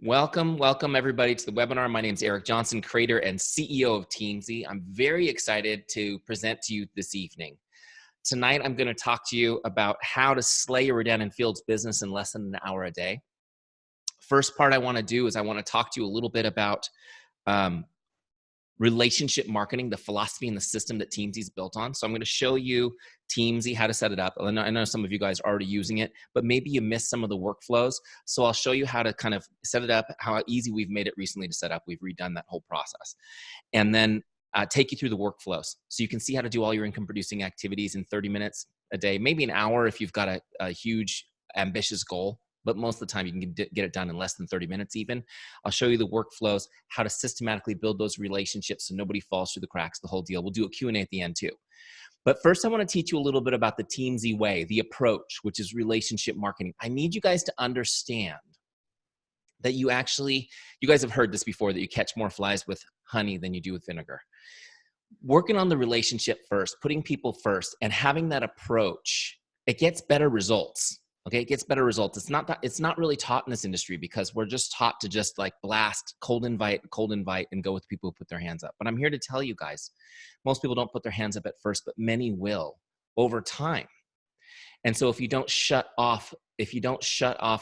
Welcome everybody to the webinar. My name is Eric Johnson, creator and CEO of Teamzy. I'm very excited to present to you this evening. Tonight, I'm going to talk to you about how to slay your Rodan and Fields business in less than an hour a day. First part I want to do is I want to talk to you a little bit about relationship marketing, the philosophy and the system that Teamzy's built on. So I'm going to show you Teamzy, how to set it up. I know some of you guys are already using it, but maybe you missed some of the workflows. So I'll show you how to kind of set it up, how easy we've made it recently to set up. We've redone that whole process. And then take you through the workflows. So you can see how to do all your income producing activities in 30 minutes a day, maybe an hour if you've got a huge ambitious goal. But most of the time you can get it done in less than 30 minutes even. I'll show you the workflows, how to systematically build those relationships so nobody falls through the cracks, the whole deal. We'll do a Q&A at the end too. But first I want to teach you a little bit about the Teamzy way, the approach, which is relationship marketing. I need you guys to understand that you guys have heard this before, that you catch more flies with honey than you do with vinegar. Working on the relationship first, putting people first, and having that approach, it gets better results. Okay, it gets better results. It's not really taught in this industry because we're just taught to just like blast, cold invite, and go with people who put their hands up. But I'm here to tell you guys, most people don't put their hands up at first, but many will over time. And so if you don't shut off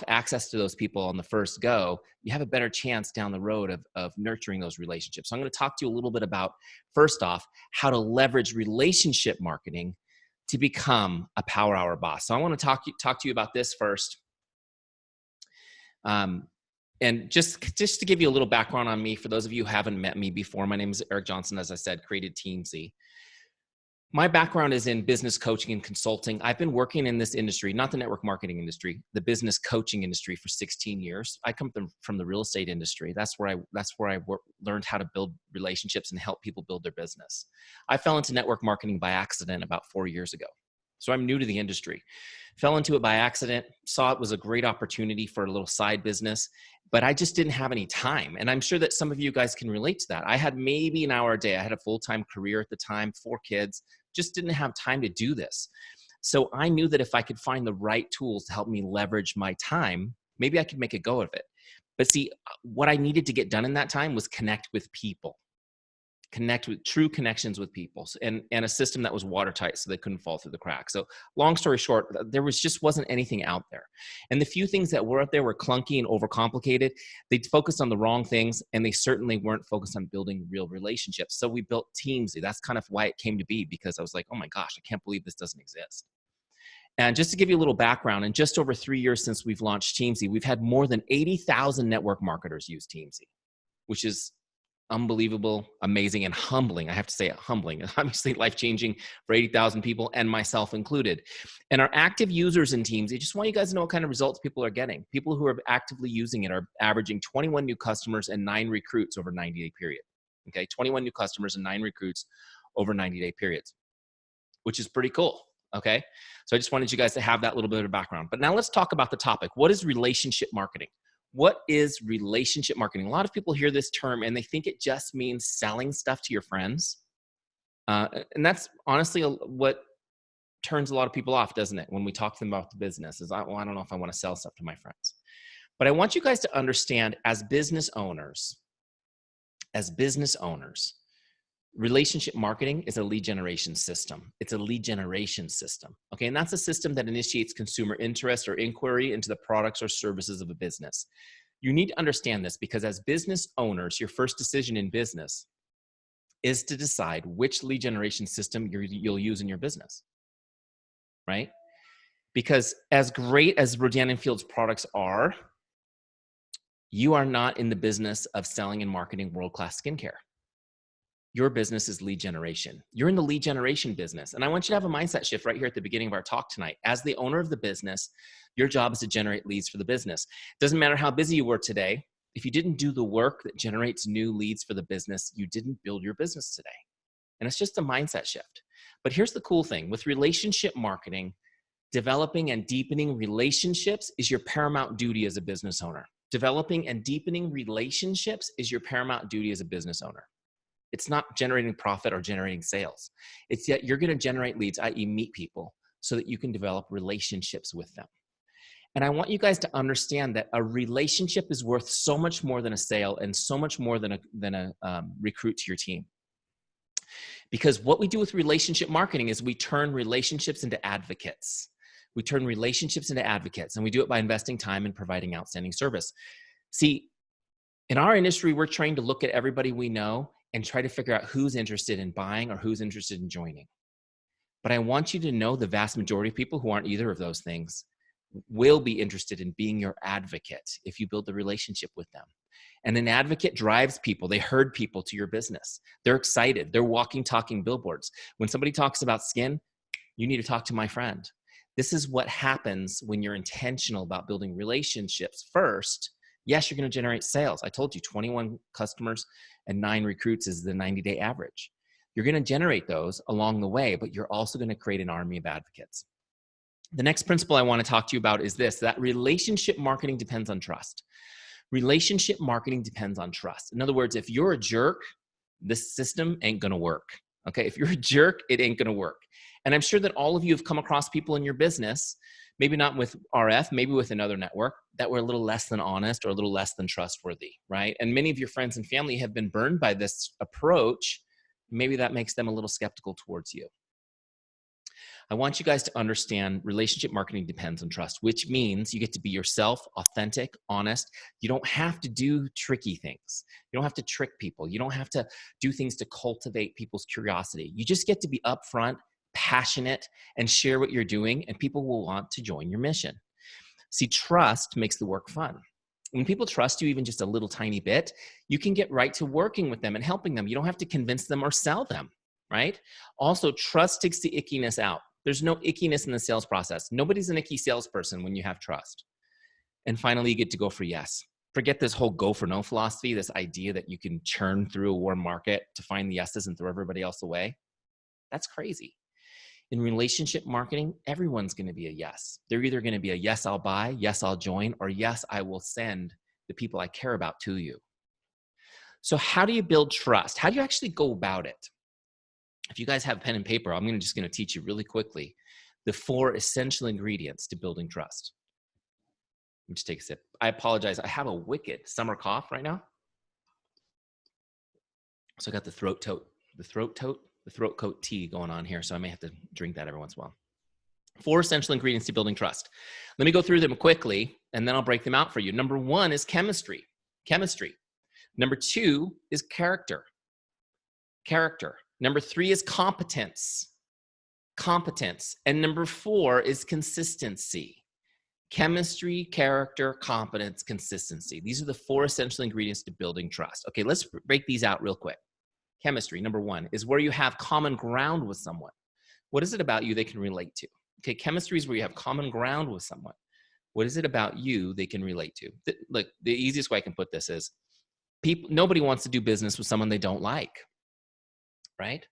access to those people on the first go, you have a better chance down the road of nurturing those relationships. So I'm going to talk to you a little bit about, first off, how to leverage relationship marketing to become a power hour boss. So I want to talk to you about this first. And just to give you a little background on me, for those of you who haven't met me before, my name is Eric Johnson. As I said, created Teamzy. My background is in business coaching and consulting. I've been working in this industry, not the network marketing industry, the business coaching industry for 16 years. I come from the real estate industry. That's where I learned how to build relationships and help people build their business. I fell into network marketing by accident about 4 years ago. So I'm new to the industry. Fell into it by accident, saw it was a great opportunity for a little side business, but I just didn't have any time. And I'm sure that some of you guys can relate to that. I had maybe an hour a day. I had a full-time career at the time, 4 kids, just didn't have time to do this. So I knew that if I could find the right tools to help me leverage my time, maybe I could make a go of it. But see, what I needed to get done in that time was connect with people. Connect with true connections with people, and a system that was watertight so they couldn't fall through the cracks. So long story short, there wasn't anything out there. And the few things that were out there were clunky and overcomplicated. They focused on the wrong things, and they certainly weren't focused on building real relationships. So we built Teamzy. That's kind of why it came to be, because I was like, oh my gosh, I can't believe this doesn't exist. And just to give you a little background, in just over 3 years since we've launched Teamzy, we've had more than 80,000 network marketers use Teamzy, which is unbelievable, amazing, and humbling. I have to say it, humbling. Obviously life-changing for 80,000 people and myself included. And our active users in Teamzy, I just want you guys to know what kind of results people are getting. People who are actively using it are averaging 21 new customers and 9 recruits over a 90-day period. Okay, 21 new customers and 9 recruits over 90-day periods, which is pretty cool. Okay, so I just wanted you guys to have that little bit of background. But now let's talk about the topic. What is relationship marketing? What is relationship marketing? A lot of people hear this term and they think it just means selling stuff to your friends. And that's honestly what turns a lot of people off, doesn't it? When we talk to them about the business, is, well, I don't know if I want to sell stuff to my friends. But I want you guys to understand, as business owners, relationship marketing is a lead generation system. It's a lead generation system, okay? And that's a system that initiates consumer interest or inquiry into the products or services of a business. You need to understand this because as business owners, your first decision in business is to decide which lead generation system you'll use in your business, right? Because as great as Rodan and Fields products are, you are not in the business of selling and marketing world-class skincare. Your business is lead generation. You're in the lead generation business. And I want you to have a mindset shift right here at the beginning of our talk tonight. As the owner of the business, your job is to generate leads for the business. Doesn't matter how busy you were today. If you didn't do the work that generates new leads for the business, you didn't build your business today. And it's just a mindset shift. But here's the cool thing. With relationship marketing, developing and deepening relationships is your paramount duty as a business owner. Developing and deepening relationships is your paramount duty as a business owner. It's not generating profit or generating sales. It's that you're going to generate leads, i.e. meet people, so that you can develop relationships with them. And I want you guys to understand that a relationship is worth so much more than a sale and so much more than a recruit to your team. Because what we do with relationship marketing is we turn relationships into advocates. We turn relationships into advocates, and we do it by investing time and providing outstanding service. See, in our industry, we're trying to look at everybody we know and try to figure out who's interested in buying or who's interested in joining. But I want you to know the vast majority of people who aren't either of those things will be interested in being your advocate if you build the relationship with them. And an advocate drives people. They herd people to your business. They're excited. They're walking, talking billboards. When somebody talks about skin, you need to talk to my friend. This is what happens when you're intentional about building relationships first. Yes, you're going to generate sales. I told you 21 customers and 9 recruits is the 90-day average. You're going to generate those along the way, but you're also going to create an army of advocates. The next principle I want to talk to you about is this, that relationship marketing depends on trust. Relationship marketing depends on trust. In other words, if you're a jerk, this system ain't going to work. Okay, if you're a jerk, it ain't going to work. And I'm sure that all of you have come across people in your business, maybe not with RF, maybe with another network, that were a little less than honest or a little less than trustworthy, right? And many of your friends and family have been burned by this approach. Maybe that makes them a little skeptical towards you. I want you guys to understand relationship marketing depends on trust, which means you get to be yourself, authentic, honest. You don't have to do tricky things. You don't have to trick people. You don't have to do things to cultivate people's curiosity. You just get to be upfront, passionate, and share what you're doing, and people will want to join your mission. See, trust makes the work fun. When people trust you even just a little tiny bit, you can get right to working with them and helping them. You don't have to convince them or sell them, right? Also, trust takes the ickiness out. There's no ickiness in the sales process. Nobody's an icky salesperson when you have trust. And finally, you get to go for yes. Forget this whole go for no philosophy, this idea that you can churn through a warm market to find the yeses and throw everybody else away. That's crazy. In relationship marketing, everyone's going to be a yes. They're either going to be a yes, I'll buy, yes, I'll join, or yes, I will send the people I care about to you. So how do you build trust? How do you actually go about it? If you guys have pen and paper, I'm just going to teach you really quickly the 4 essential ingredients to building trust. Let me just take a sip. I apologize. I have a wicked summer cough right now. So I got the throat coat tea going on here. So I may have to drink that every once in a while. 4 essential ingredients to building trust. Let me go through them quickly, and then I'll break them out for you. Number 1 is chemistry. Number 2 is character. Number 3 is competence. And number 4 is consistency. Chemistry, character, competence, consistency. These are the 4 essential ingredients to building trust. Okay, let's break these out real quick. Chemistry, number 1, is where you have common ground with someone. What is it about you they can relate to? Okay, chemistry is where you have common ground with someone. What is it about you they can relate to? Look, the easiest way I can put this is nobody wants to do business with someone they don't like, right?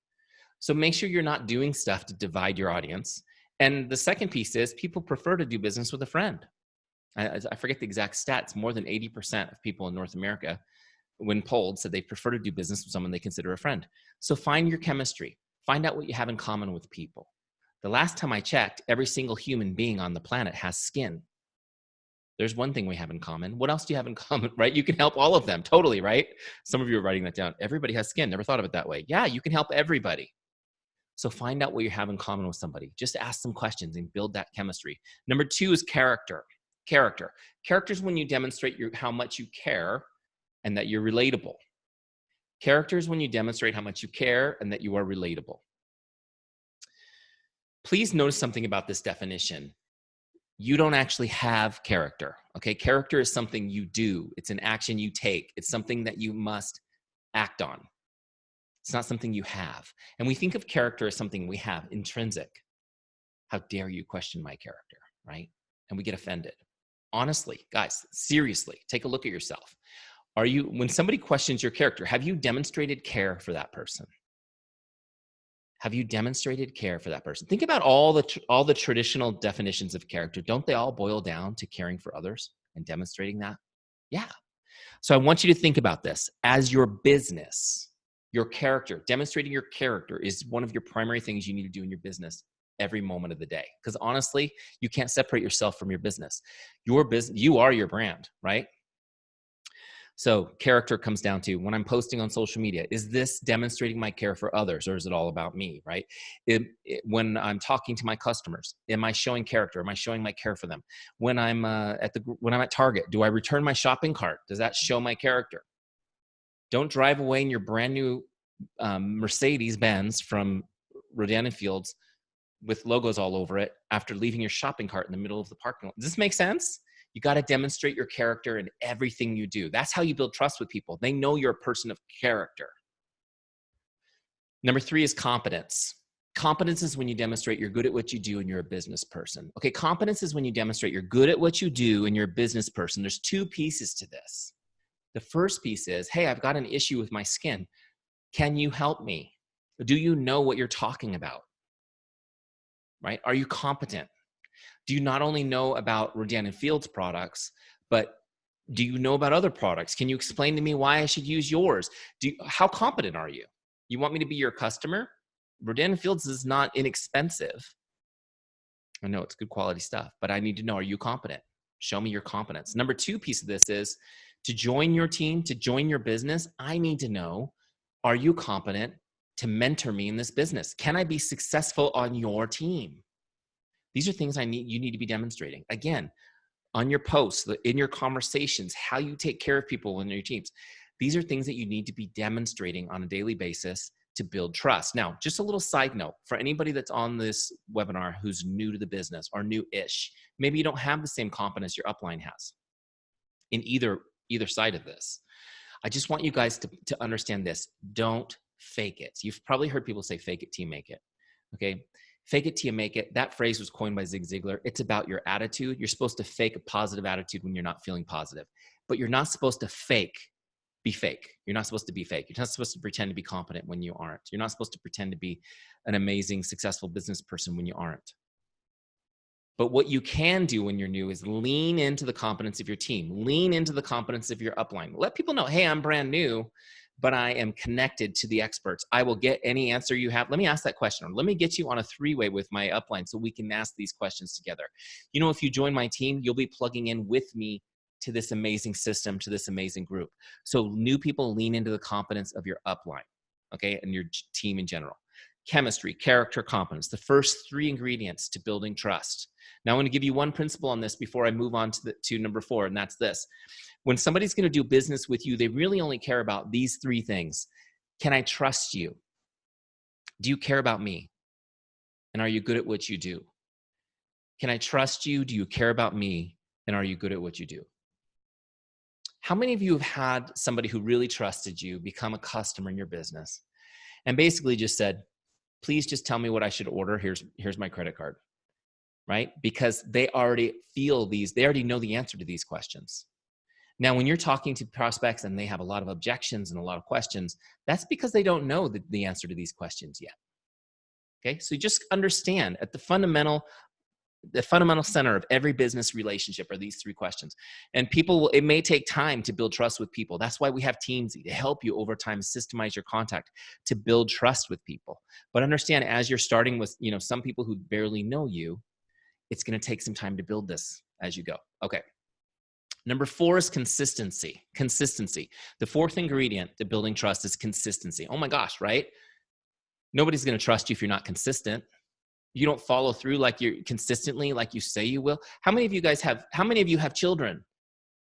So make sure you're not doing stuff to divide your audience. And the second piece is people prefer to do business with a friend. I forget the exact stats. More than 80% of people in North America, when polled, said they prefer to do business with someone they consider a friend. So find your chemistry. Find out what you have in common with people. The last time I checked, every single human being on the planet has skin. There's one thing we have in common. What else do you have in common, right? You can help all of them, totally, right? Some of you are writing that down. Everybody has skin. Never thought of it that way. Yeah, you can help everybody. So find out what you have in common with somebody. Just ask some questions and build that chemistry. Number 2 is character. Character is when you demonstrate how much you care and that you're relatable. Character is when you demonstrate how much you care and that you are relatable. Please notice something about this definition. You don't actually have character, okay? Character is something you do. It's an action you take. It's something that you must act on. It's not something you have. And we think of character as something we have, intrinsic. How dare you question my character, right? And we get offended. Honestly, guys, seriously, take a look at yourself. When somebody questions your character, have you demonstrated care for that person? Have you demonstrated care for that person? Think about all the traditional definitions of character. Don't they all boil down to caring for others and demonstrating that? Yeah. So I want you to think about this as your business. Your character, demonstrating your character is one of your primary things you need to do in your business every moment of the day. Because honestly, you can't separate yourself from your business. Your business, you are your brand, right? So character comes down to when I'm posting on social media, is this demonstrating my care for others or is it all about me, right? When I'm talking to my customers, am I showing character? Am I showing my care for them? When I'm when I'm at Target, do I return my shopping cart? Does that show my character? Don't drive away in your brand new Mercedes Benz from Rodan and Fields with logos all over it after leaving your shopping cart in the middle of the parking lot. Does this make sense? You got to demonstrate your character in everything you do. That's how you build trust with people. They know you're a person of character. Number 3 is competence. Competence is when you demonstrate you're good at what you do and you're a business person. Okay, competence is when you demonstrate you're good at what you do and you're a business person. There's 2 pieces to this. The first piece is, hey, I've got an issue with my skin. Can you help me? Do you know what you're talking about? Right? Are you competent? Do you not only know about Rodan and Fields products, but do you know about other products? Can you explain to me why I should use yours? How competent are you? You want me to be your customer? Rodan and Fields is not inexpensive. I know it's good quality stuff, but I need to know, are you competent? Show me your competence. Number 2 piece of this is to join your team, to join your business, I need to know, are you competent to mentor me in this business? Can I be successful on your team? These are things you need to be demonstrating. Again, on your posts, in your conversations, how you take care of people in your teams. These are things that you need to be demonstrating on a daily basis to build trust. Now, just a little side note for anybody that's on this webinar who's new to the business or new-ish, maybe you don't have the same competence your upline has in either side of this. I just want you guys to understand this. Don't fake it. You've probably heard people say, fake it till you make it. Okay. Fake it till you make it. That phrase was coined by Zig Ziglar. It's about your attitude. You're supposed to fake a positive attitude when you're not feeling positive, but you're not supposed to be fake. You're not supposed to be fake. You're not supposed to pretend to be competent when you aren't. You're not supposed to pretend to be an amazing, successful business person when you aren't. But what you can do when you're new is lean into the competence of your team. Lean into the competence of your upline. Let people know, hey, I'm brand new, but I am connected to the experts. I will get any answer you have. Let me ask that question. Or let me get you on a 3-way with my upline so we can ask these questions together. You know, if you join my team, you'll be plugging in with me to this amazing system, to this amazing group. So new people lean into the competence of your upline, okay, and your team in general. Chemistry, character, competence, the first 3 ingredients to building trust. Now, I'm going to give you one principle on this before I move on to number 4, and that's this. When somebody's going to do business with you, they really only care about these 3 things. Can I trust you? Do you care about me? And are you good at what you do? Can I trust you? Do you care about me? And are you good at what you do? How many of you have had somebody who really trusted you become a customer in your business and basically just said, please just tell me what I should order. Here's my credit card, right? Because they already they already know the answer to these questions. Now, when you're talking to prospects and they have a lot of objections and a lot of questions, that's because they don't know the answer to these questions yet. Okay, so just understand at the fundamental center of every business relationship are these 3 questions. And it may take time to build trust with people. That's why we have Teamzy to help you over time systemize your contact to build trust with people. But understand, as you're starting with, some people who barely know you, it's going to take some time to build this as you go. Okay. Number 4 is consistency. Consistency. The 4th ingredient to building trust is consistency. Oh my gosh, right? Nobody's going to trust you if you're not consistent. You don't follow through consistently like you say you will. How many of you have children?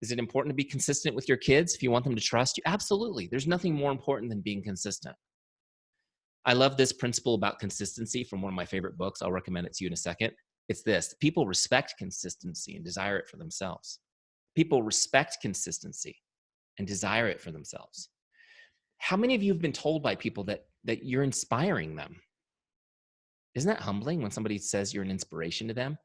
Is it important to be consistent with your kids if you want them to trust you? Absolutely. There's nothing more important than being consistent. I love this principle about consistency from one of my favorite books. I'll recommend it to you in a second. It's this: people respect consistency and desire it for themselves. People respect consistency and desire it for themselves. How many of you have been told by people that you're inspiring them? Isn't that humbling when somebody says you're an inspiration to them?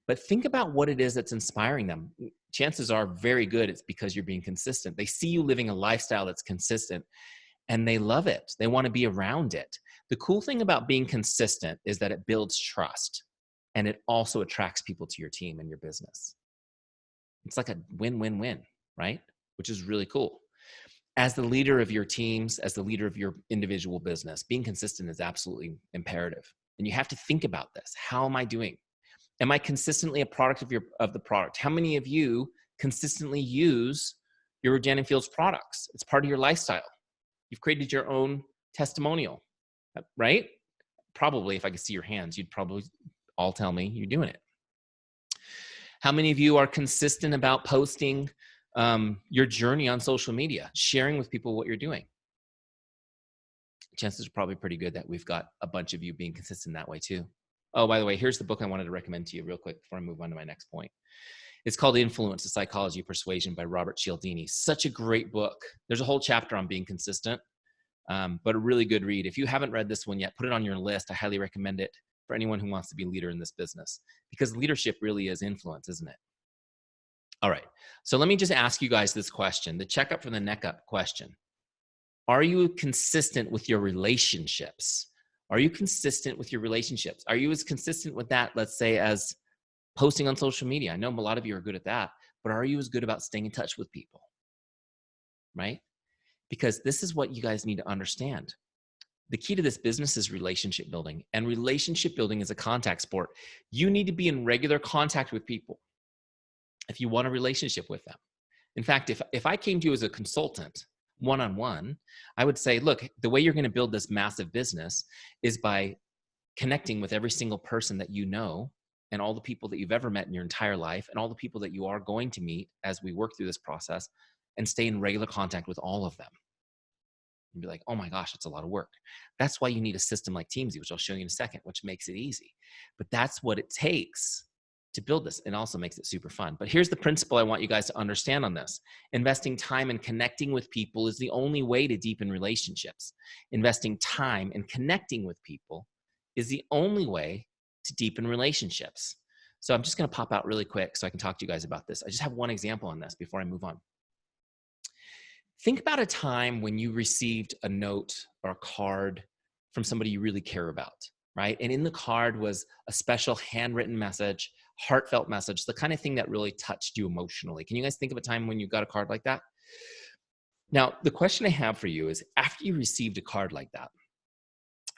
But think about what it is that's inspiring them. Chances are very good it's because you're being consistent. They see you living a lifestyle that's consistent and they love it. They want to be around it. The cool thing about being consistent is that it builds trust and it also attracts people to your team and your business. It's like a win-win-win, right? Which is really cool. As the leader of your teams, as the leader of your individual business, being consistent is absolutely imperative. And you have to think about this. How am I doing? Am I consistently a product of the product? How many of you consistently use your Rodan and Fields products? It's part of your lifestyle. You've created your own testimonial, right? Probably, if I could see your hands, you'd probably all tell me you're doing it. How many of you are consistent about posting your journey on social media, sharing with people what you're doing? Chances are probably pretty good that we've got a bunch of you being consistent that way too. Oh, by the way, here's the book I wanted to recommend to you real quick before I move on to my next point. It's called Influence, The Psychology of Persuasion by Robert Cialdini. Such a great book. There's a whole chapter on being consistent, but a really good read. If you haven't read this one yet, put it on your list. I highly recommend it for anyone who wants to be a leader in this business, because leadership really is influence, isn't it? All right, so let me just ask you guys this question, the checkup for the neck up question. Are you consistent with your relationships? Are you consistent with your relationships? Are you as consistent with that, let's say, as posting on social media? I know a lot of you are good at that, but are you as good about staying in touch with people? Right? Because this is what you guys need to understand. The key to this business is relationship building, and relationship building is a contact sport. You need to be in regular contact with people if you want a relationship with them. In fact, if I came to you as a consultant, one-on-one, I would say, look, the way you're going to build this massive business is by connecting with every single person that you know, and all the people that you've ever met in your entire life, and all the people that you are going to meet as we work through this process, and stay in regular contact with all of them. And be like, oh my gosh, that's a lot of work. That's why you need a system like Teamzy, which I'll show you in a second, which makes it easy. But that's what it takes to build this. It also makes it super fun. But here's the principle I want you guys to understand on this. Investing time and connecting with people is the only way to deepen relationships. Investing time and connecting with people is the only way to deepen relationships. So I'm just going to pop out really quick so I can talk to you guys about this. I just have one example on this before I move on. Think about a time when you received a note or a card from somebody you really care about, right? And in the card was a special handwritten message, heartfelt message, the kind of thing that really touched you emotionally. Can you guys think of a time when you got a card like that? Now, the question I have for you is, after you received a card like that,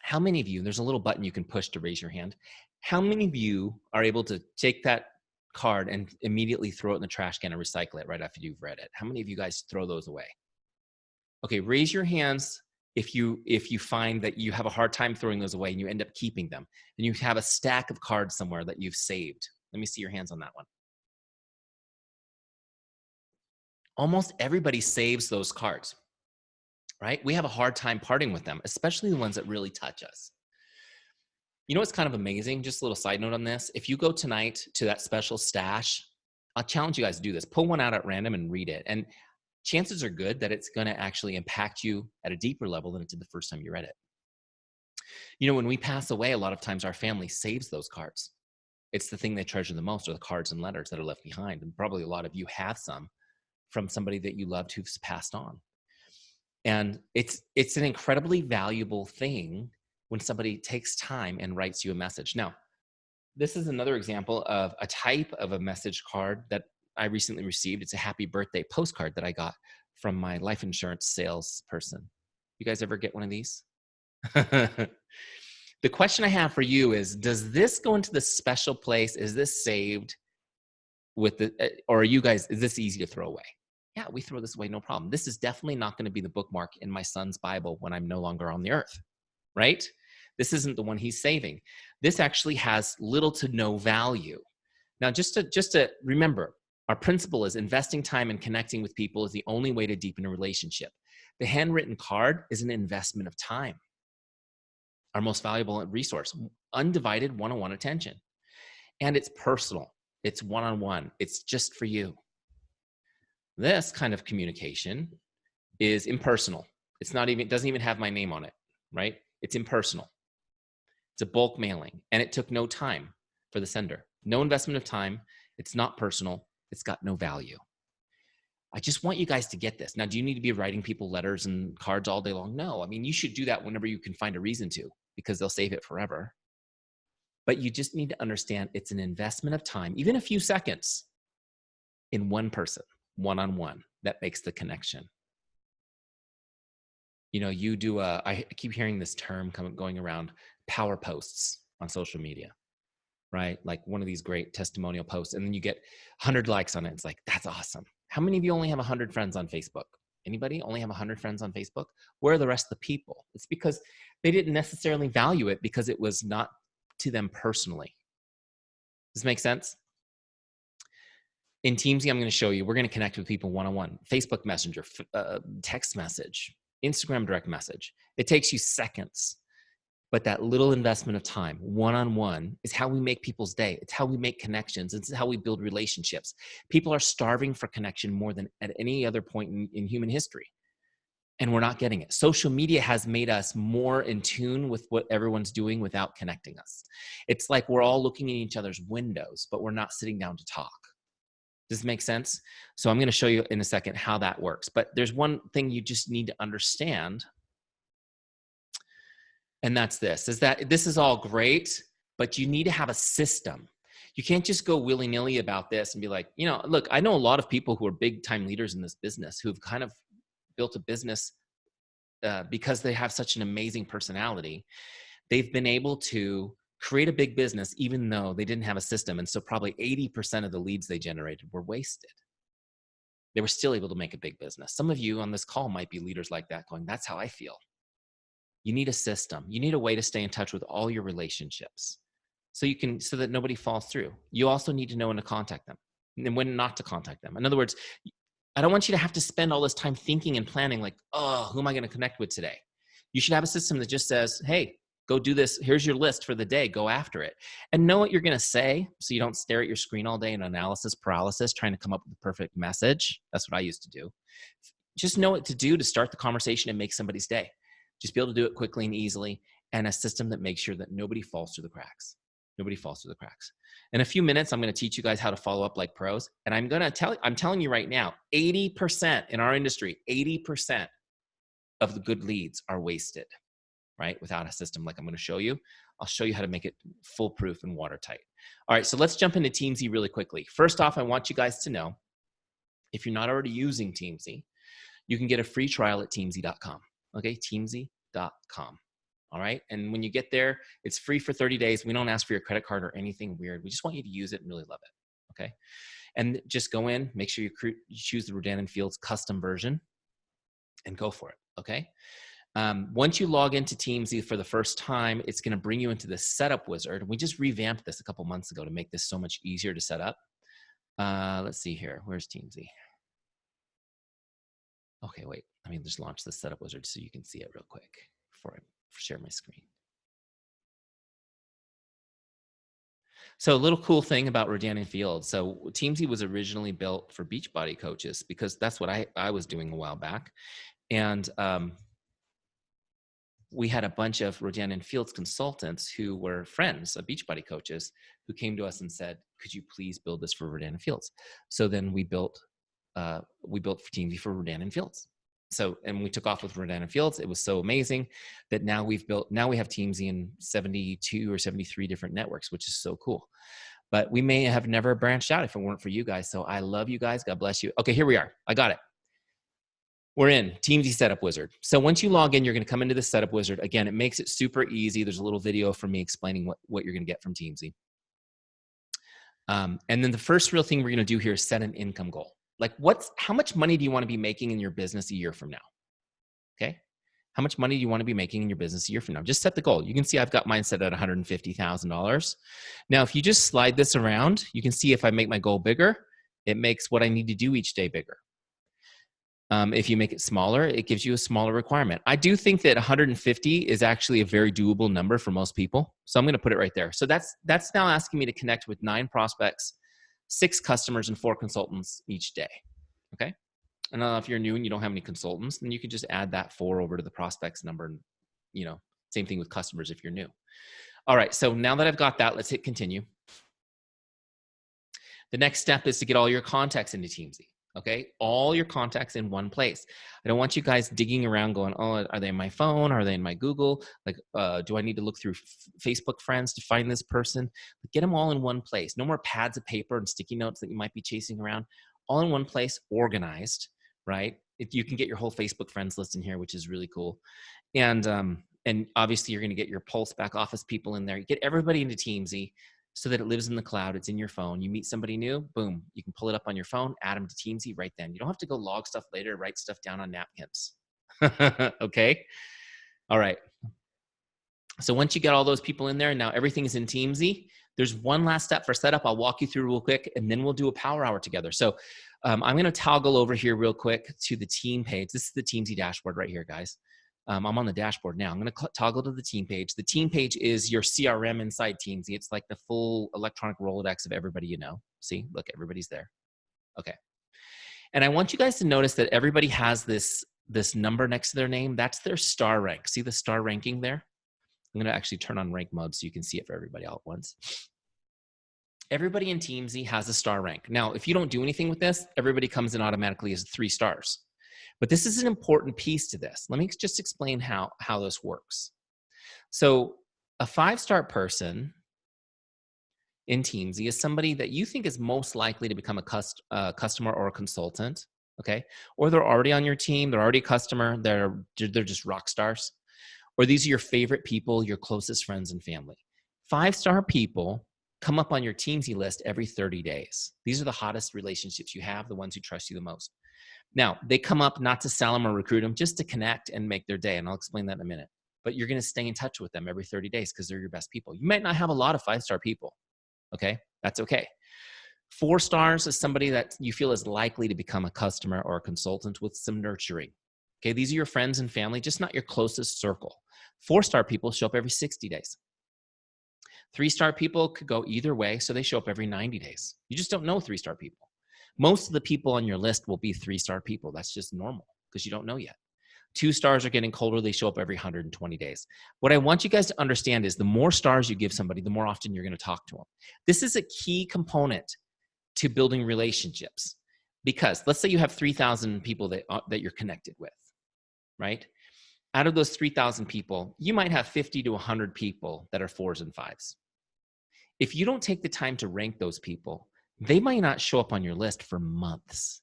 how many of you, there's a little button you can push to raise your hand, how many of you are able to take that card and immediately throw it in the trash can and recycle it right after you've read it? How many of you guys throw those away? Okay, raise your hands if you find that you have a hard time throwing those away and you end up keeping them, and you have a stack of cards somewhere that you've saved. Let me see your hands on that one. Almost everybody saves those cards, right? We have a hard time parting with them, especially the ones that really touch us. You know what's kind of amazing? Just a little side note on this. If you go tonight to that special stash, I'll challenge you guys to do this. Pull one out at random and read it. And chances are good that it's going to actually impact you at a deeper level than it did the first time you read it. You know, when we pass away, a lot of times our family saves those cards. It's the thing they treasure the most, are the cards and letters that are left behind. And probably a lot of you have some from somebody that you loved who's passed on. And it's an incredibly valuable thing when somebody takes time and writes you a message. Now, this is another example of a type of a message card that I recently received. It's a happy birthday postcard that I got from my life insurance salesperson. You guys ever get one of these? The question I have for you is, does this go into the special place? Is this saved with the, or are you guys, is this easy to throw away? Yeah, we throw this away, no problem. This is definitely not going to be the bookmark in my son's Bible when I'm no longer on the earth, right? This isn't the one he's saving. This actually has little to no value. Now, just to remember, our principle is investing time and connecting with people is the only way to deepen a relationship. The handwritten card is an investment of time. Our most valuable resource, undivided one-on-one attention. And it's personal. It's one-on-one. It's just for you. This kind of communication is impersonal. It's not even, it doesn't even have my name on it, right? It's impersonal. It's a bulk mailing, and it took no time for the sender. No investment of time. It's not personal. It's got no value. I just want you guys to get this. Now, do you need to be writing people letters and cards all day long? No. I mean, you should do that whenever you can find a reason to, because they'll save it forever. But you just need to understand it's an investment of time, even a few seconds, in one person, one-on-one, that makes the connection. You know, you do I keep hearing this term going around, power posts. on social media, right? Like one of these great testimonial posts, and then you get 100 likes on it. It's like, that's awesome. How many of you only have 100 friends on Facebook? Anybody only have 100 friends on Facebook? Where are the rest of the people? It's because they didn't necessarily value it because it was not to them personally. Does this make sense? In Teamzy, I'm going to show you, we're going to connect with people one-on-one. Facebook Messenger, text message, Instagram direct message. It takes you seconds, but that little investment of time, one-on-one, is how we make people's day. It's how we make connections. It's how we build relationships. People are starving for connection more than at any other point in human history, and we're not getting it. Social media has made us more in tune with what everyone's doing without connecting us. It's like we're all looking in each other's windows, but we're not sitting down to talk. Does this make sense? So I'm going to show you in a second how that works. But there's one thing you just need to understand, and that's this, is that this is all great, but you need to have a system. You can't just go willy-nilly about this and be like, you know, look, I know a lot of people who are big-time leaders in this business who've kind of built a business because they have such an amazing personality. They've been able to create a big business even though they didn't have a system. And so probably 80% of the leads they generated were wasted. They were still able to make a big business. Some of you on this call might be leaders like that going, that's how I feel. You need a system. You need a way to stay in touch with all your relationships so that nobody falls through. You also need to know when to contact them and when not to contact them. In other words, I don't want you to have to spend all this time thinking and planning like, oh, who am I going to connect with today? You should have a system that just says, hey, go do this. Here's your list for the day. Go after it. And know what you're going to say so you don't stare at your screen all day in analysis paralysis trying to come up with the perfect message. That's what I used to do. Just know what to do to start the conversation and make somebody's day. Just be able to do it quickly and easily, and a system that makes sure that nobody falls through the cracks. Nobody falls through the cracks. In a few minutes, I'm going to teach you guys how to follow up like pros. And I'm telling you right now, 80% in our industry, 80% of the good leads are wasted, right? Without a system like I'm going to show you. I'll show you how to make it foolproof and watertight. All right, so let's jump into Teamzy really quickly. First off, I want you guys to know, if you're not already using Teamzy, you can get a free trial at teamzy.com. Okay, teamzy.com. All right, and when you get there, it's free for 30 days. We don't ask for your credit card or anything weird. We just want you to use it and really love it. Okay, and just go in, make sure you choose the Rodan and Fields custom version, and go for it. Okay. Once you log into Teamzy for the first time, it's going to bring you into the setup wizard. We just revamped this a couple months ago to make this so much easier to set up. Let's see here. Where's Teamzy? Okay, wait. Let me just launch the setup wizard so you can see it real quick before I share my screen. So a little cool thing about Rodan and Fields. So Teamzy was originally built for Beachbody coaches because that's what I was doing a while back. And we had a bunch of Rodan and Fields consultants who were friends of Beachbody coaches who came to us and said, could you please build this for Rodan and Fields? So then we built Teamzy for Rodan and Fields. So, and we took off with Rodan and Fields. It was so amazing that now we have Teamzy in 72 or 73 different networks, which is so cool. But we may have never branched out if it weren't for you guys. So I love you guys. God bless you. Okay, here we are. I got it. We're in Teamzy Setup Wizard. So once you log in, you're going to come into the Setup Wizard. Again, it makes it super easy. There's a little video from me explaining what you're going to get from Teamzy. And then the first real thing we're going to do here is set an income goal. Like how much money do you want to be making in your business a year from now? Okay. How much money do you want to be making in your business a year from now? Just set the goal. You can see I've got mine set at $150,000. Now, if you just slide this around, you can see if I make my goal bigger, it makes what I need to do each day bigger. If you make it smaller, it gives you a smaller requirement. I do think that 150 is actually a very doable number for most people. So I'm going to put it right there. So that's now asking me to connect with 9 prospects, 6 customers, and 4 consultants each day. Okay. And if you're new and you don't have any consultants, then you can just add that 4 over to the prospects number. And, same thing with customers if you're new. All right. So now that I've got that, let's hit continue. The next step is to get all your contacts into Teamzy. Okay, all your contacts in one place. I don't want you guys digging around going, oh, are they in my phone? Are they in my Google? Like, do I need to look through Facebook friends to find this person? Get them all in one place. No more pads of paper and sticky notes that you might be chasing around. All in one place, organized, right? You can get your whole Facebook friends list in here, which is really cool. And And obviously you're going to get your Pulse back office people in there. You get everybody into Teamzy so that it lives in the cloud. It's in your phone. You meet somebody new, boom, you can pull it up on your phone, add them to Teamzy right then. You don't have to go log stuff later, write stuff down on napkins. Okay. All right. So once you get all those people in there, now everything's in Teamzy. There's one last step for setup. I'll walk you through real quick, and then we'll do a power hour together. So I'm going to toggle over here real quick to the team page. This is the Teamzy dashboard right here, guys. I'm on the dashboard now. I'm going to toggle to the team page. The team page is your CRM inside Teamzy. It's like the full electronic Rolodex of everybody you know. See, look, everybody's there. Okay. And I want you guys to notice that everybody has this number next to their name. That's their star rank. See the star ranking there? I'm going to actually turn on rank mode so you can see it for everybody all at once. Everybody in Teamzy has a star rank. Now, if you don't do anything with this, everybody comes in automatically as 3 stars. But this is an important piece to this. Let me just explain how this works. So a 5-star person in Teamzy is somebody that you think is most likely to become a customer or a consultant, okay? Or they're already on your team, they're already a customer, they're just rock stars. Or these are your favorite people, your closest friends and family. 5-star people come up on your Teamzy list every 30 days. These are the hottest relationships you have, the ones who trust you the most. Now, they come up not to sell them or recruit them, just to connect and make their day. And I'll explain that in a minute. But you're going to stay in touch with them every 30 days because they're your best people. You might not have a lot of 5-star people. Okay, that's okay. 4 stars is somebody that you feel is likely to become a customer or a consultant with some nurturing. Okay, these are your friends and family, just not your closest circle. 4-star people show up every 60 days. 3-star people could go either way, so they show up every 90 days. You just don't know 3-star people. Most of the people on your list will be 3-star people. That's just normal because you don't know yet. 2 stars are getting colder. They show up every 120 days. What I want you guys to understand is the more stars you give somebody, the more often you're going to talk to them. This is a key component to building relationships because let's say you have 3,000 people that you're connected with, right? Out of those 3,000 people, you might have 50 to 100 people that are 4s and 5s. If you don't take the time to rank those people, they might not show up on your list for months.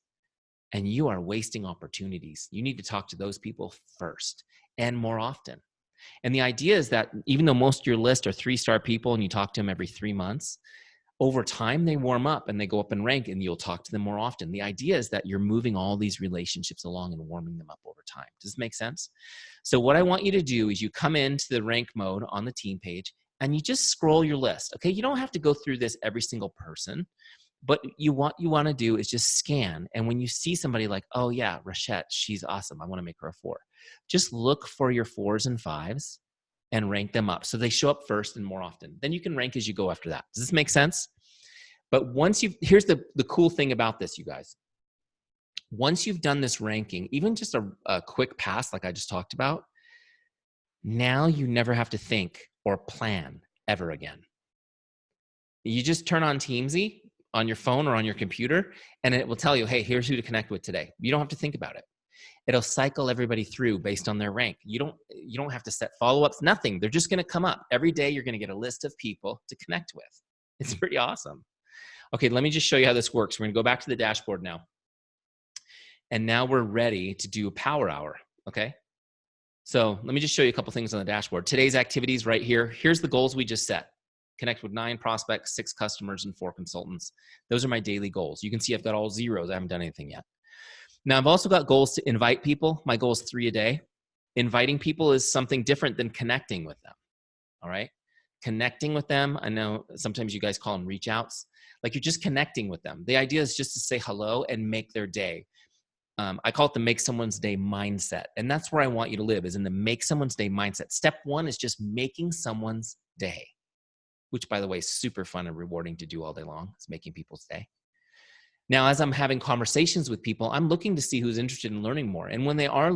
And you are wasting opportunities. You need to talk to those people first and more often. And the idea is that even though most of your list are 3-star people and you talk to them every 3 months, over time they warm up and they go up in rank and you'll talk to them more often. The idea is that you're moving all these relationships along and warming them up over time. Does this make sense? So what I want you to do is you come into the rank mode on the team page and you just scroll your list. Okay, you don't have to go through this every single person. But what you want to do is just scan. And when you see somebody like, oh yeah, Rachette, she's awesome. I want to make her a 4. Just look for your 4s and 5s and rank them up. So they show up first and more often. Then you can rank as you go after that. Does this make sense? But here's the cool thing about this, you guys. Once you've done this ranking, even just a quick pass like I just talked about, now you never have to think or plan ever again. You just turn on Teamzy on your phone or on your computer, and it will tell you, hey, here's who to connect with today. You don't have to think about it. It'll cycle everybody through based on their rank. You don't have to set follow-ups, nothing. They're just going to come up. Every day you're going to get a list of people to connect with. It's pretty awesome. Okay, let me just show you how this works. We're going to go back to the dashboard now. And now we're ready to do a power hour, okay? So let me just show you a couple things on the dashboard. Today's activities right here. Here's the goals we just set. Connect with 9 prospects, 6 customers, and 4 consultants. Those are my daily goals. You can see I've got all zeros. I haven't done anything yet. Now, I've also got goals to invite people. My goal is 3 a day. Inviting people is something different than connecting with them, all right? Connecting with them, I know sometimes you guys call them reach outs. Like you're just connecting with them. The idea is just to say hello and make their day. I call it the make someone's day mindset. And that's where I want you to live, is in the make someone's day mindset. Step 1 is just making someone's day, which, by the way, is super fun and rewarding to do all day long. It's making people's day. Now, as I'm having conversations with people, I'm looking to see who's interested in learning more. And when they are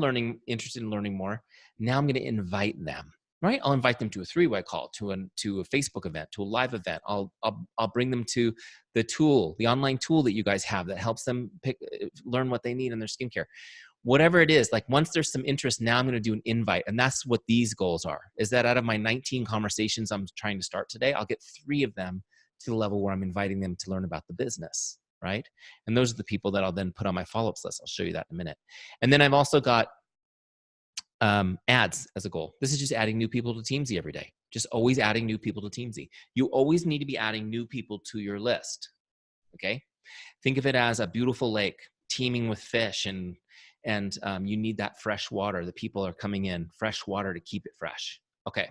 interested in learning more, now I'm going to invite them, right? I'll invite them to a 3-way call, to a Facebook event, to a live event. I'll bring them to the online tool that you guys have that helps them learn what they need in their skincare. Whatever it is, like once there's some interest, now I'm going to do an invite. And that's what these goals are, is that out of my 19 conversations I'm trying to start today, I'll get 3 of them to the level where I'm inviting them to learn about the business, right? And those are the people that I'll then put on my follow-ups list. I'll show you that in a minute. And then I've also got ads as a goal. This is just adding new people to Teamzy every day. Just always adding new people to Teamzy. You always need to be adding new people to your list. Okay. Think of it as a beautiful lake teeming with fish, and you need that fresh water. The people are coming in, fresh water to keep it fresh. Okay.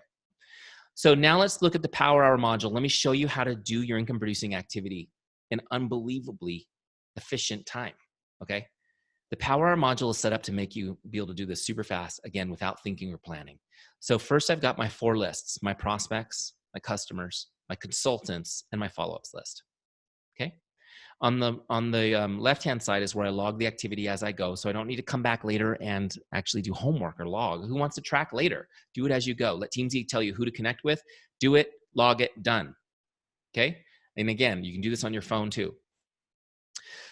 So now let's look at the Power Hour module. Let me show you how to do your income producing activity in unbelievably efficient time. Okay. The Power Hour module is set up to make you be able to do this super fast, again, without thinking or planning. So first I've got my 4 lists: my prospects, my customers, my consultants, and my follow-ups list. Okay. On the left-hand side is where I log the activity as I go. So I don't need to come back later and actually do homework or log. Who wants to track later? Do it as you go. Let Teamzy tell you who to connect with. Do it, log it, done. Okay. And again, you can do this on your phone too.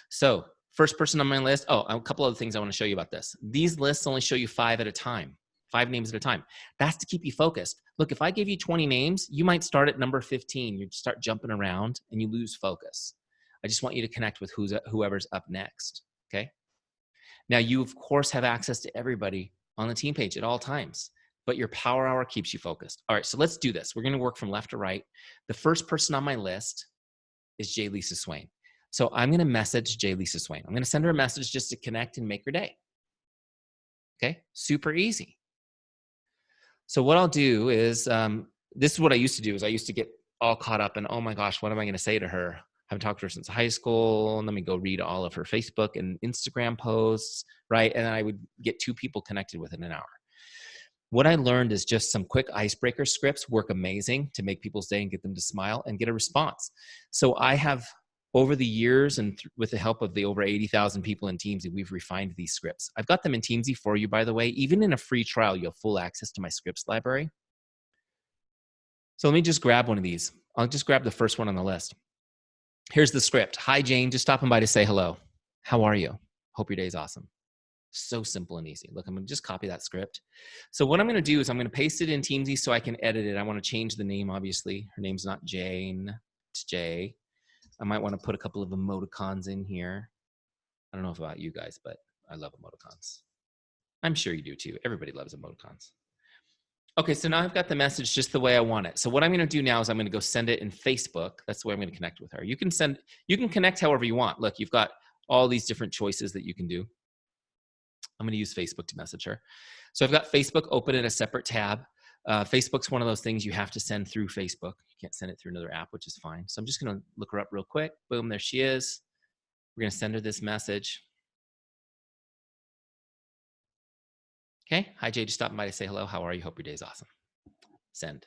So first person on my list. Oh, a couple other things I want to show you about this. These lists only show you 5 at a time, 5 names at a time. That's to keep you focused. Look, if I give you 20 names, you might start at number 15. You start jumping around and you lose focus. I just want you to connect with whoever's up next, okay? Now, you, of course, have access to everybody on the team page at all times, but your Power Hour keeps you focused. All right, so let's do this. We're going to work from left to right. The first person on my list is J. Lisa Swain. So I'm going to message J. Lisa Swain. I'm going to send her a message just to connect and make her day. Okay, super easy. So what I'll do is, this is what I used to do, is I used to get all caught up in, oh my gosh, what am I going to say to her? I haven't talked to her since high school. Let me go read all of her Facebook and Instagram posts, right? And then I would get 2 people connected within an hour. What I learned is just some quick icebreaker scripts work amazing to make people's day and get them to smile and get a response. So I have, over the years, and with the help of the over 80,000 people in Teamzy, we've refined these scripts. I've got them in Teamzy for you, by the way. Even in a free trial, you have full access to my scripts library. So let me just grab one of these. I'll just grab the first one on the list. Here's the script. Hi, Jane. Just stopping by to say hello. How are you? Hope your day's awesome. So simple and easy. Look, I'm going to just copy that script. So what I'm going to do is I'm going to paste it in Teamzy so I can edit it. I want to change the name, obviously. Her name's not Jane. It's Jay. I might want to put a couple of emoticons in here. I don't know about you guys, but I love emoticons. I'm sure you do too. Everybody loves emoticons. Okay, so now I've got the message just the way I want it. So what I'm going to do now is I'm going to go send it in Facebook. That's the way I'm going to connect with her. You can connect however you want. Look, you've got all these different choices that you can do. I'm going to use Facebook to message her. So I've got Facebook open in a separate tab. Facebook's one of those things you have to send through Facebook. You can't send it through another app, which is fine. So I'm just going to look her up real quick. Boom, there she is. We're going to send her this message. Okay. Hi, Jay. Just stopping by to say hello. How are you? Hope your day's awesome. Send.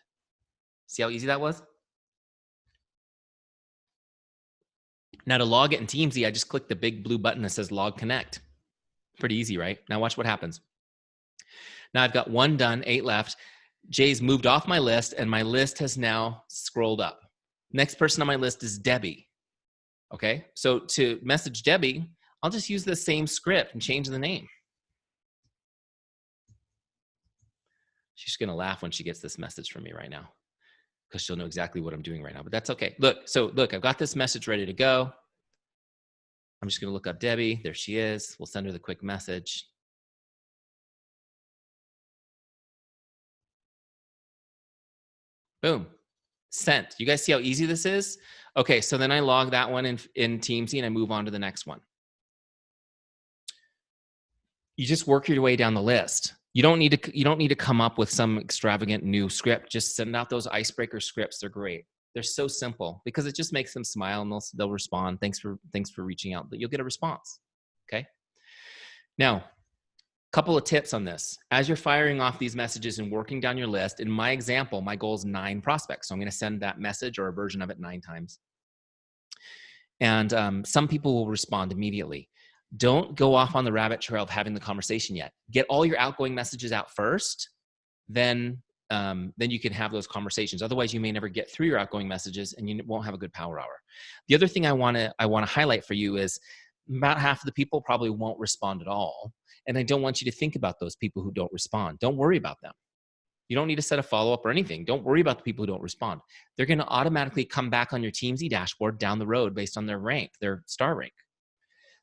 See how easy that was? Now to log it in Teamzy, I just click the big blue button that says Log Connect. Pretty easy, right? Now watch what happens. Now I've got 1 done, 8 left. Jay's moved off my list, and my list has now scrolled up. Next person on my list is Debbie. Okay, so to message Debbie, I'll just use the same script and change the name. She's going to laugh when she gets this message from me right now, because she'll know exactly what I'm doing right now, but that's okay. Look, I've got this message ready to go. I'm just going to look up Debbie. There she is. We'll send her the quick message. Boom. Sent. You guys see how easy this is? Okay, so then I log that one in Teamzy and I move on to the next one. You just work your way down the list. You don't need to come up with some extravagant new script. Just send out those icebreaker scripts. They're great. They're so simple because it just makes them smile and they'll respond. Thanks for reaching out. But you'll get a response. Okay. Now, couple of tips on this. As you're firing off these messages and working down your list, in my example, my goal is 9 prospects. So I'm going to send that message or a version of it 9 times. And some people will respond immediately. Don't go off on the rabbit trail of having the conversation yet. Get all your outgoing messages out first, then you can have those conversations. Otherwise, you may never get through your outgoing messages and you won't have a good power hour. The other thing I want to highlight for you is about half of the people probably won't respond at all. And I don't want you to think about those people who don't respond. Don't worry about them. You don't need to set a follow-up or anything. Don't worry about the people who don't respond. They're going to automatically come back on your Teamzy dashboard down the road based on their rank, their star rank.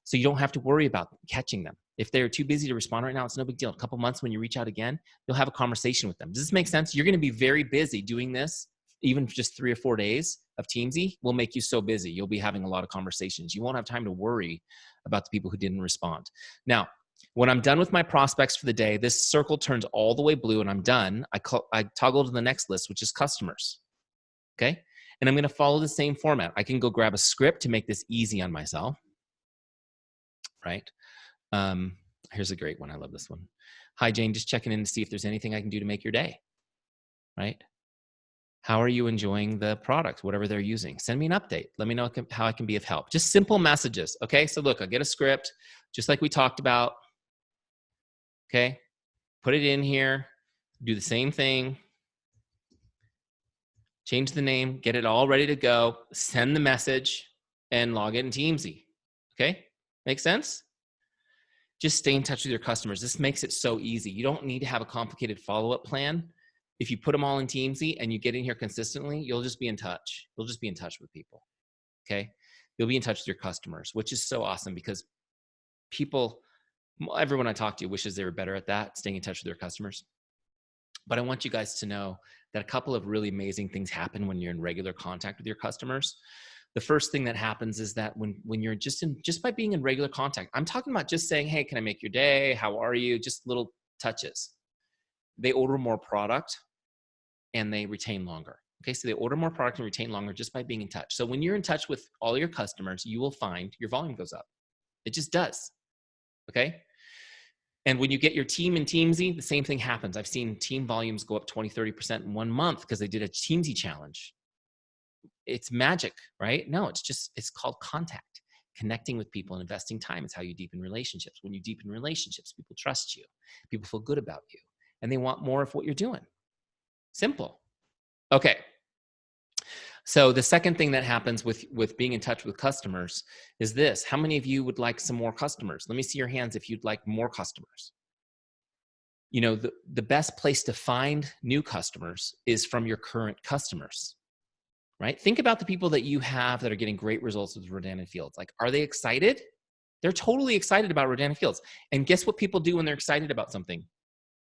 So you don't have to worry about catching them. If they're too busy to respond right now, it's no big deal. A couple months when you reach out again, you'll have a conversation with them. Does this make sense? You're going to be very busy doing this. Even just 3 or 4 days of Teamzy will make you so busy. You'll be having a lot of conversations. You won't have time to worry about the people who didn't respond. Now, when I'm done with my prospects for the day, this circle turns all the way blue and I'm done. I toggle to the next list, which is customers. Okay. And I'm going to follow the same format. I can go grab a script to make this easy on myself. Right. Here's a great one. I love this one. Hi, Jane, just checking in to see if there's anything I can do to make your day. Right. How are you enjoying the product, whatever they're using? Send me an update. Let me know how I can be of help. Just simple messages. Okay. So look, I get a script, just like we talked about. Okay. Put it in here. Do the same thing. Change the name, get it all ready to go, send the message, and log in Teamzy. Okay? Make sense? Just stay in touch with your customers. This makes it so easy. You don't need to have a complicated follow-up plan. If you put them all in Teamzy and you get in here consistently, you'll just be in touch. You'll just be in touch with people. Okay? You'll be in touch with your customers, which is so awesome because everyone I talk to wishes they were better at that, staying in touch with their customers. But I want you guys to know that a couple of really amazing things happen when you're in regular contact with your customers. The first thing that happens is that when you're just by being in regular contact, I'm talking about just saying, hey, can I make your day? How are you? Just little touches. They order more product and they retain longer. Okay, so they order more product and retain longer just by being in touch. So when you're in touch with all your customers, you will find your volume goes up. It just does. Okay. And when you get your team in Teamzy, the same thing happens. I've seen team volumes go up 20, 30% in 1 month because they did a Teamzy challenge. It's magic, right? No, it's called contact. Connecting with people and investing time is how you deepen relationships. When you deepen relationships, people trust you. People feel good about you. And they want more of what you're doing. Simple. Okay. So the second thing that happens with being in touch with customers is this. How many of you would like some more customers? Let me see your hands if you'd like more customers. You know, the best place to find new customers is from your current customers, right? Think about the people that you have that are getting great results with Rodan and Fields. Like, are they excited? They're totally excited about Rodan and Fields. And guess what people do when they're excited about something?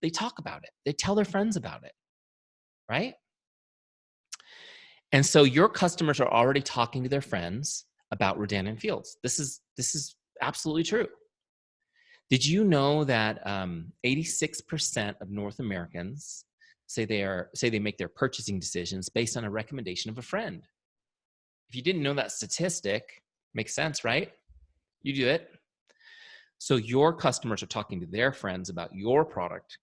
They talk about it. They tell their friends about it, right? And so your customers are already talking to their friends about Rodan and Fields. This is absolutely true. Did you know that 86% of North Americans say they make their purchasing decisions based on a recommendation of a friend? If you didn't know that statistic, makes sense, right? You do it. So your customers are talking to their friends about your product.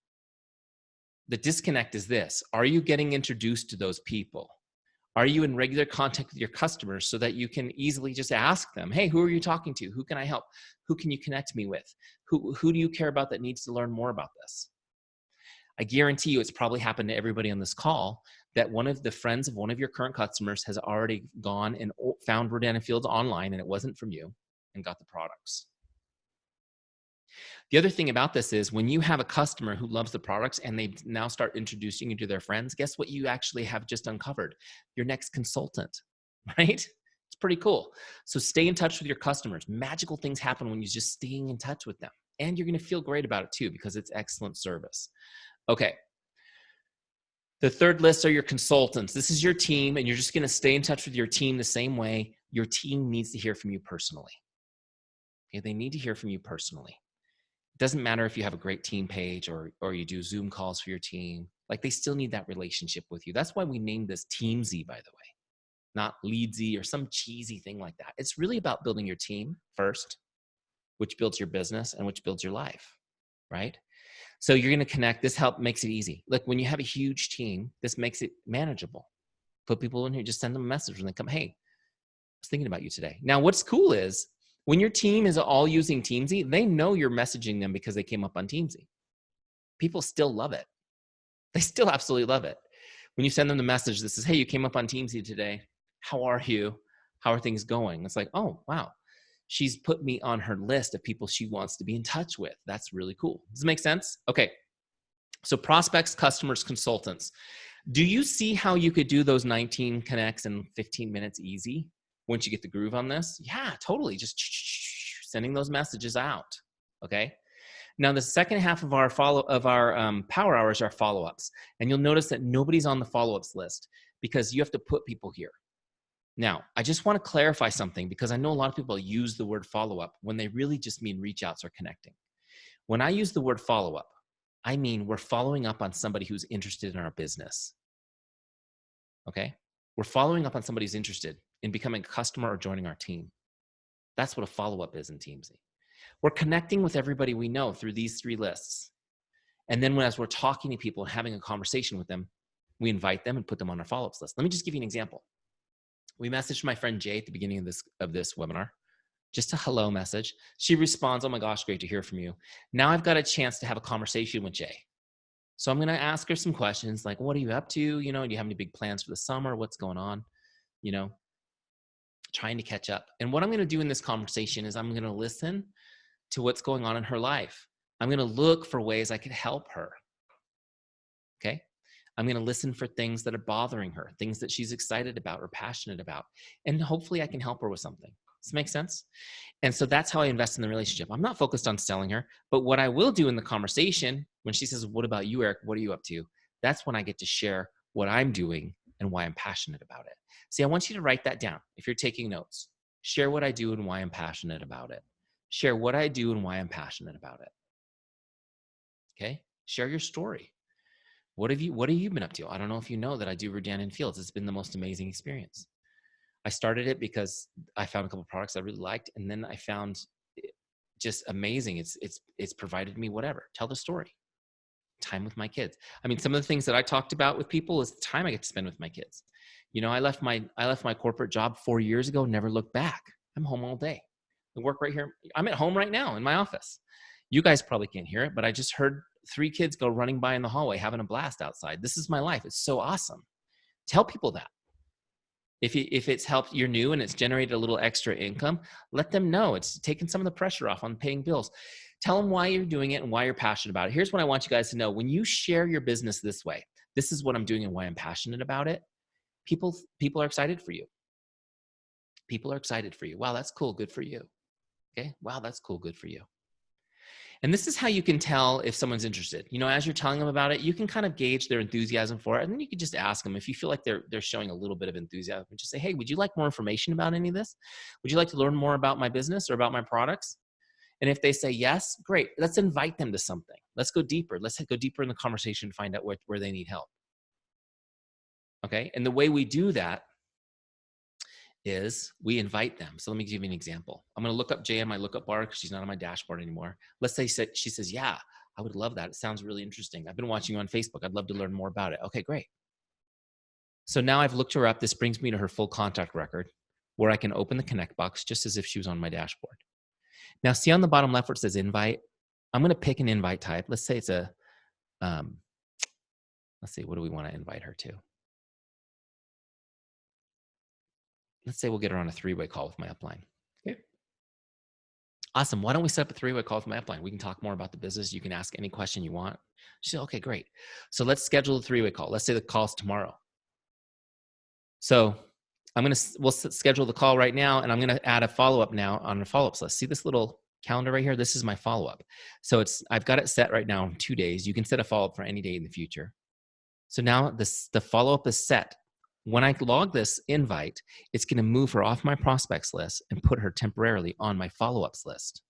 The disconnect is this. Are you getting introduced to those people? Are you in regular contact with your customers so that you can easily just ask them, hey, who are you talking to? Who can I help? Who can you connect me with? Who do you care about that needs to learn more about this? I guarantee you it's probably happened to everybody on this call that one of the friends of one of your current customers has already gone and found Rodan and Fields online and it wasn't from you and got the products. The other thing about this is when you have a customer who loves the products and they now start introducing you to their friends, guess what you actually have just uncovered? Your next consultant, right? It's pretty cool. So stay in touch with your customers. Magical things happen when you're just staying in touch with them. And you're going to feel great about it too because it's excellent service. Okay. The third list are your consultants. This is your team and you're just going to stay in touch with your team the same way. Your team needs to hear from you personally. Okay? They need to hear from you personally. It doesn't matter if you have a great team page or you do Zoom calls for your team. Like they still need that relationship with you. That's why we named this Teamzy, by the way, not Leadsy or some cheesy thing like that. It's really about building your team first, which builds your business and which builds your life, right? So you're going to connect. This makes it easy. Look, when you have a huge team, this makes it manageable. Put people in here, just send them a message when they come, hey, I was thinking about you today. Now, what's cool is when your team is all using Teamzy, they know you're messaging them because they came up on Teamzy. People still love it. They still absolutely love it. When you send them the message that says, hey, you came up on Teamzy today. How are you? How are things going? It's like, oh, wow. She's put me on her list of people she wants to be in touch with. That's really cool. Does it make sense? Okay. So prospects, customers, consultants. Do you see how you could do those 19 connects in 15 minutes easy? Once you get the groove on this? Yeah, totally. Just sending those messages out, okay? Now, the second half of our power hours are follow-ups. And you'll notice that nobody's on the follow-ups list because you have to put people here. Now, I just want to clarify something because I know a lot of people use the word follow-up when they really just mean reach outs or connecting. When I use the word follow-up, I mean we're following up on somebody who's interested in our business. Okay? We're following up on somebody who's interested in becoming a customer or joining our team. That's what a follow-up is in Teamzy. We're connecting with everybody we know through these 3 lists. And then as we're talking to people and having a conversation with them, we invite them and put them on our follow-ups list. Let me just give you an example. We messaged my friend Jay at the beginning of this webinar, just a hello message. She responds, oh my gosh, great to hear from you. Now I've got a chance to have a conversation with Jay. So I'm going to ask her some questions like, what are you up to? Do you have any big plans for the summer? What's going on? Trying to catch up. And what I'm going to do in this conversation is I'm going to listen to what's going on in her life. I'm going to look for ways I could help her. Okay. I'm going to listen for things that are bothering her, things that she's excited about or passionate about. And hopefully I can help her with something. Does this make sense? And so that's how I invest in the relationship. I'm not focused on selling her, but what I will do in the conversation, when she says, what about you, Eric? What are you up to? That's when I get to share what I'm doing and why I'm passionate about it. See, I want you to write that down. If you're taking notes, share what I do and why I'm passionate about it. Share what I do and why I'm passionate about it. Okay? Share your story. What have you been up to? I don't know if you know that I do Rodan in Fields. It's been the most amazing experience. I started it because I found a couple of products I really liked, and then I found it just amazing. It's provided me whatever. Tell the story. Time with my kids. I mean, some of the things that I talked about with people is the time I get to spend with my kids. I left my corporate job 4 years ago, never looked back. I'm home all day. I work right here. I'm at home right now in my office. You guys probably can't hear it, but I just heard 3 kids go running by in the hallway, having a blast outside. This is my life. It's so awesome. Tell people that. If it's helped, you're new and it's generated a little extra income, let them know. It's taken some of the pressure off on paying bills. Tell them why you're doing it and why you're passionate about it. Here's what I want you guys to know. When you share your business this way, this is what I'm doing and why I'm passionate about it. People are excited for you. People are excited for you. Wow, that's cool. Good for you. Okay. Wow, that's cool. Good for you. And this is how you can tell if someone's interested. As you're telling them about it, you can kind of gauge their enthusiasm for it. And then you can just ask them if you feel like they're showing a little bit of enthusiasm. Just say, hey, would you like more information about any of this? Would you like to learn more about my business or about my products? And if they say yes, great. Let's invite them to something. Let's go deeper. Let's go deeper in the conversation and find out where they need help. Okay. And the way we do that is we invite them. So let me give you an example. I'm going to look up Jay on my lookup bar because she's not on my dashboard anymore. Let's say she says, yeah, I would love that. It sounds really interesting. I've been watching you on Facebook. I'd love to learn more about it. Okay, great. So now I've looked her up. This brings me to her full contact record where I can open the connect box just as if she was on my dashboard. Now see on the bottom left where it says invite, I'm going to pick an invite type. Let's say it's let's see, what do we want to invite her to? Let's say we'll get her on a 3-way call with my upline. Okay. Awesome. Why don't we set up a 3-way call with my upline? We can talk more about the business. You can ask any question you want. She said, okay, great. So let's schedule a 3-way call. Let's say the call's tomorrow. So we'll schedule the call right now, and I'm going to add a follow-up now on the follow-ups list. See this little calendar right here? This is my follow-up. So I've got it set right now in 2 days. You can set a follow-up for any day in the future. So now the follow-up is set. When I log this invite, it's going to move her off my prospects list and put her temporarily on my follow-ups list.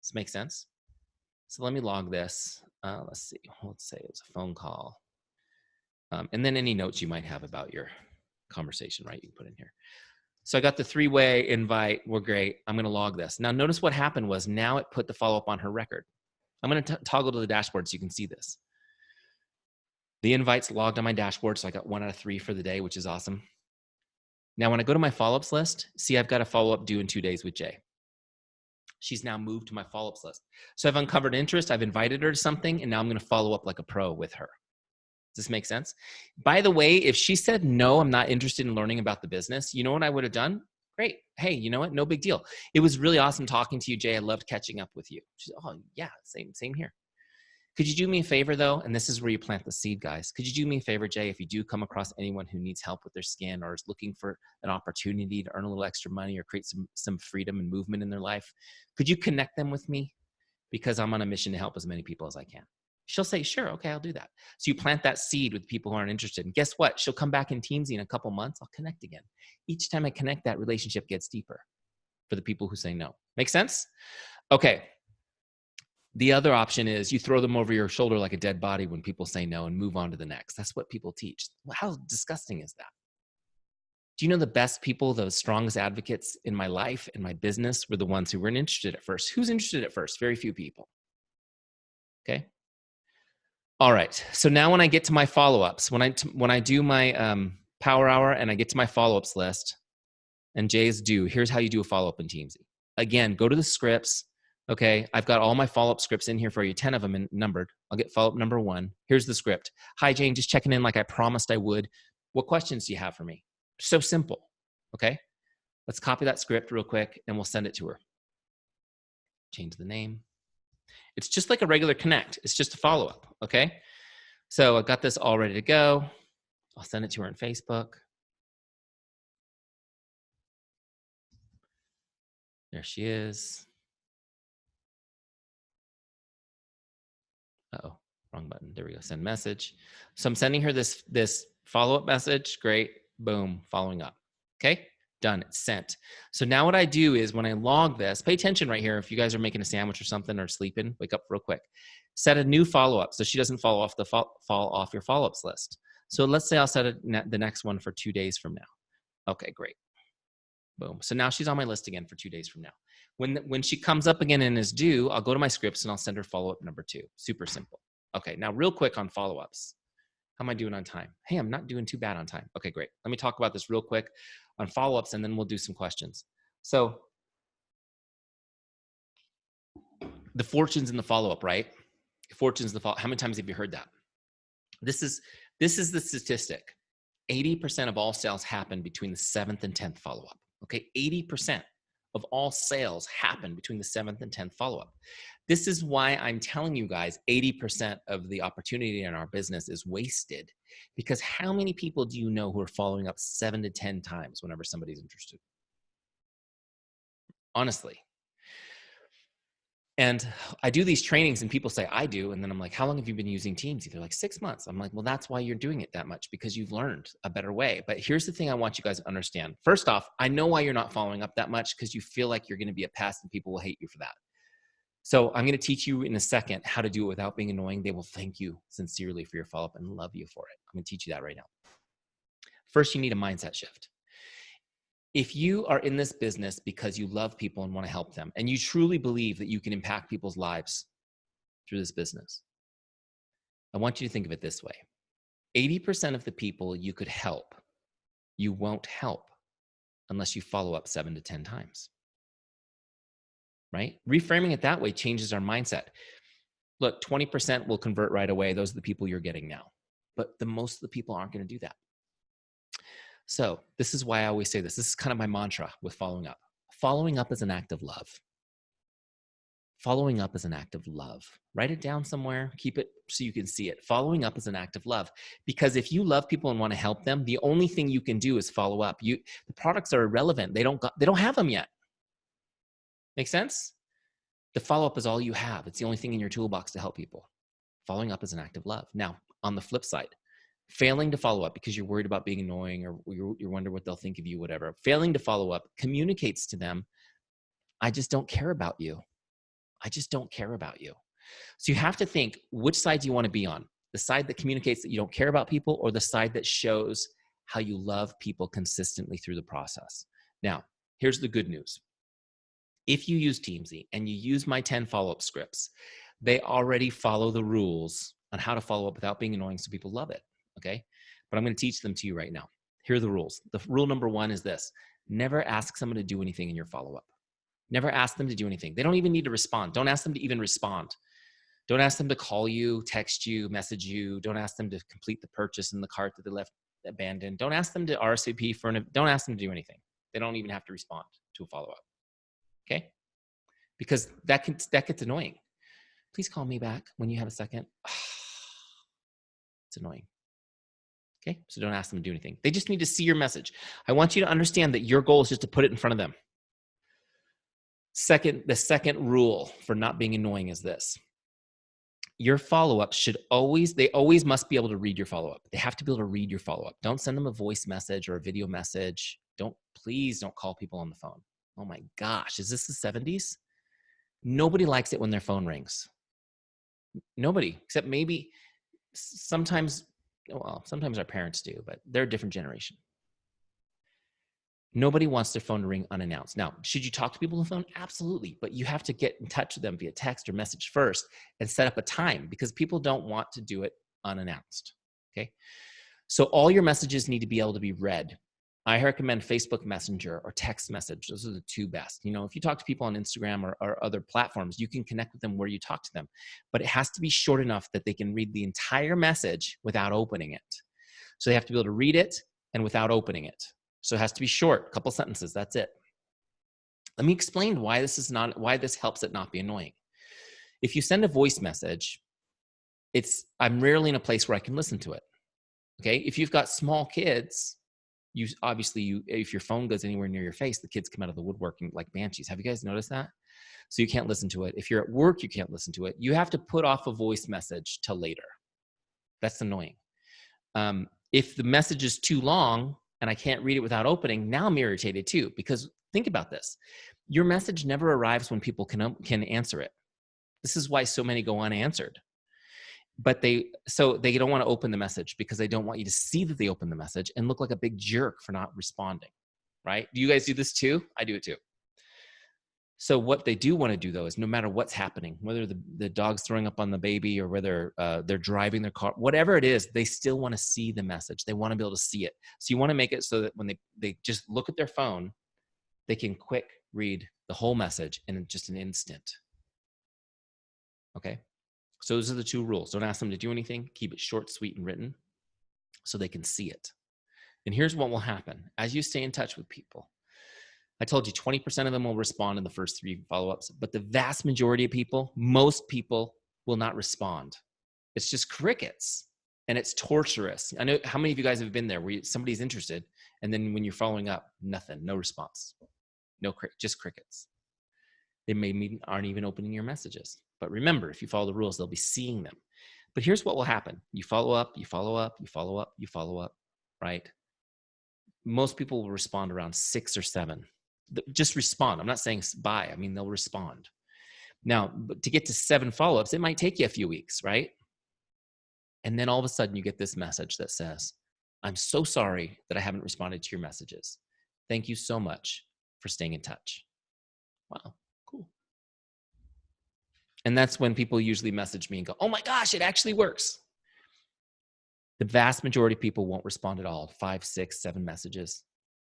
Does this make sense? So let me log this. Let's see. Let's say it's a phone call. And then any notes you might have about your conversation, right? You can put in here. So I got the 3-way invite. We're great. I'm going to log this. Now notice what happened was now it put the follow-up on her record. I'm going to toggle to the dashboard so you can see this. The invite's logged on my dashboard, so I got 1 out of 3 for the day, which is awesome. Now, when I go to my follow-ups list, see, I've got a follow-up due in 2 days with Jay. She's now moved to my follow-ups list. So I've uncovered interest, I've invited her to something, and now I'm going to follow up like a pro with her. Does this make sense? By the way, if she said, no, I'm not interested in learning about the business, you know what I would have done? Great. Hey, you know what? No big deal. It was really awesome talking to you, Jay. I loved catching up with you. She's, oh, yeah, same here. Could you do me a favor though? And this is where you plant the seed, guys. Could you do me a favor, Jay, if you do come across anyone who needs help with their skin or is looking for an opportunity to earn a little extra money or create some freedom and movement in their life, could you connect them with me? because I'm on a mission to help as many people as I can. She'll say, sure, okay, I'll do that. So you plant that seed with people who aren't interested. And guess what? She'll come back in Teamzy in a couple months. I'll connect again. Each time I connect, that relationship gets deeper for the people who say no. Make sense? Okay. The other option is you throw them over your shoulder like a dead body when people say no and move on to the next. That's what people teach. Well, how disgusting is that? Do you know the best people, the strongest advocates in my life, in my business, were the ones who weren't interested at first? Who's interested at first? Very few people. Okay. All right. So now when I get to my follow-ups, when I do my power hour and I get to my follow-ups list, and Jay's due, here's how you do a follow-up in Teamzy. Again, go to the scripts. Okay. I've got all my follow-up scripts in here for you, 10 of them numbered. I'll get follow-up number 1. Here's the script. Hi, Jane, just checking in like I promised I would. What questions do you have for me? So simple. Okay. Let's copy that script real quick and we'll send it to her. Change the name. It's just like a regular connect. It's just a follow-up. Okay. So I've got this all ready to go. I'll send it to her on Facebook. There she is. Uh-oh, wrong button. There we go. Send message. So I'm sending her this follow-up message. Great. Boom. Following up. Okay. Done. It's sent. So now what I do is when I log this, pay attention right here. If you guys are making a sandwich or something or sleeping, wake up real quick. Set a new follow-up so she doesn't fall off your follow-ups list. So let's say I'll set the next one for 2 days from now. Okay, great. Boom. So now she's on my list again for 2 days from now. When she comes up again and is due, I'll go to my scripts and I'll send her follow-up number 2. Super simple. Okay, now real quick on follow-ups. How am I doing on time? Hey, I'm not doing too bad on time. Okay, great. Let me talk about this real quick on follow-ups and then we'll do some questions. So the fortunes in the follow-up, right? Fortunes in the follow-up. How many times have you heard that? This is the statistic. 80% of all sales happen between the 7th and 10th follow-up. Okay, 80% of all sales happen between the 7th and 10th follow-up. This is why I'm telling you guys 80% of the opportunity in our business is wasted, because how many people do you know who are following up 7 to 10 times whenever somebody's interested? Honestly. And I do these trainings and people say, I do. And then I'm like, how long have you been using Teamzy? They're like, 6 months. I'm like, well, that's why you're doing it that much, because you've learned a better way. But here's the thing I want you guys to understand. First off, I know why you're not following up that much, because you feel like you're going to be a pest and people will hate you for that. So I'm going to teach you in a second how to do it without being annoying. They will thank you sincerely for your follow-up and love you for it. I'm going to teach you that right now. First, you need a mindset shift. If you are in this business because you love people and want to help them, and you truly believe that you can impact people's lives through this business, I want you to think of it this way. 80% of the people you could help, you won't help unless you follow up 7 to 10 times. Right? Reframing it that way changes our mindset. Look, 20% will convert right away. Those are the people you're getting now. But most of the people aren't going to do that. So this is why I always say this. This is kind of my mantra with following up. Following up is an act of love. Following up is an act of love. Write it down somewhere. Keep it so you can see it. Following up is an act of love. Because if you love people and want to help them, the only thing you can do is follow up. The products are irrelevant. They don't have them yet. Make sense? The follow-up is all you have. It's the only thing in your toolbox to help people. Following up is an act of love. Now, on the flip side, failing to follow up because you're worried about being annoying or you wonder what they'll think of you, whatever. Failing to follow up communicates to them, I just don't care about you. I just don't care about you. So you have to think, which side do you want to be on? The side that communicates that you don't care about people, or the side that shows how you love people consistently through the process? Now, here's the good news. If you use Teamzy and you use my 10 follow-up scripts, they already follow the rules on how to follow up without being annoying, so people love it. Okay, but I'm going to teach them to you right now. Here are the rules. The rule number 1 is this: never ask someone to do anything in your follow-up. Never ask them to do anything. They don't even need to respond. Don't ask them to even respond. Don't ask them to call you, text you, message you. Don't ask them to complete the purchase in the cart that they left abandoned. Don't ask them to RSVP for don't ask them to do anything. They don't even have to respond to a follow-up. Okay? Because that gets annoying. Please call me back when you have a second. It's annoying. Okay, so don't ask them to do anything. They just need to see your message. I want you to understand that your goal is just to put it in front of them. The second rule for not being annoying is this. Your follow-up they always must be able to read your follow-up. They have to be able to read your follow-up. Don't send them a voice message or a video message. Please don't call people on the phone. Oh my gosh, is this the 70s? Nobody likes it when their phone rings. Nobody, except maybe sometimes our parents do, but they're a different generation. Nobody wants their phone to ring unannounced. Now, should you talk to people on the phone? Absolutely. But you have to get in touch with them via text or message first and set up a time, because people don't want to do it unannounced. Okay. So all your messages need to be able to be read. I recommend Facebook Messenger or text message. Those are the two best. If you talk to people on Instagram or other platforms, you can connect with them where you talk to them. But it has to be short enough that they can read the entire message without opening it. So they have to be able to read it and without opening it. So it has to be short, a couple sentences, that's it. Let me explain why this helps it not be annoying. If you send a voice message, I'm rarely in a place where I can listen to it. Okay? If you've got small kids, if your phone goes anywhere near your face, the kids come out of the woodworking like banshees. Have you guys noticed that? So you can't listen to it. If you're at work, you can't listen to it. You have to put off a voice message till later. That's annoying. If the message is too long and I can't read it without opening, now I'm irritated too, because think about this. Your message never arrives when people can answer it. This is why so many go unanswered. But they don't want to open the message because they don't want you to see that they open the message and look like a big jerk for not responding, right? Do you guys do this too? I do it too. So what they do want to do, though, is no matter what's happening, whether the dog's throwing up on the baby or whether they're driving their car, whatever it is, they still want to see the message. They want to be able to see it. So you want to make it so that when they just look at their phone, they can quick read the whole message in just an instant. Okay? So those are the two rules. Don't ask them to do anything. Keep it short, sweet, and written so they can see it. And here's what will happen. As you stay in touch with people, I told you 20% of them will respond in the first 3 follow-ups, but the vast majority of people, most people, will not respond. It's just crickets, and it's torturous. I know how many of you guys have been there where somebody's interested, and then when you're following up, nothing, no response, just crickets. They aren't even opening your messages. But remember, if you follow the rules, they'll be seeing them. But here's what will happen. You follow up, you follow up, you follow up, you follow up, right? Most people will respond around 6 or 7. Just respond. I'm not saying bye. I mean, they'll respond. Now, but to get to 7 follow-ups, it might take you a few weeks, right? And then all of a sudden you get this message that says, I'm so sorry that I haven't responded to your messages. Thank you so much for staying in touch. Wow, cool. And that's when people usually message me and go, oh my gosh, it actually works. The vast majority of people won't respond at all. 5, 6, 7 messages.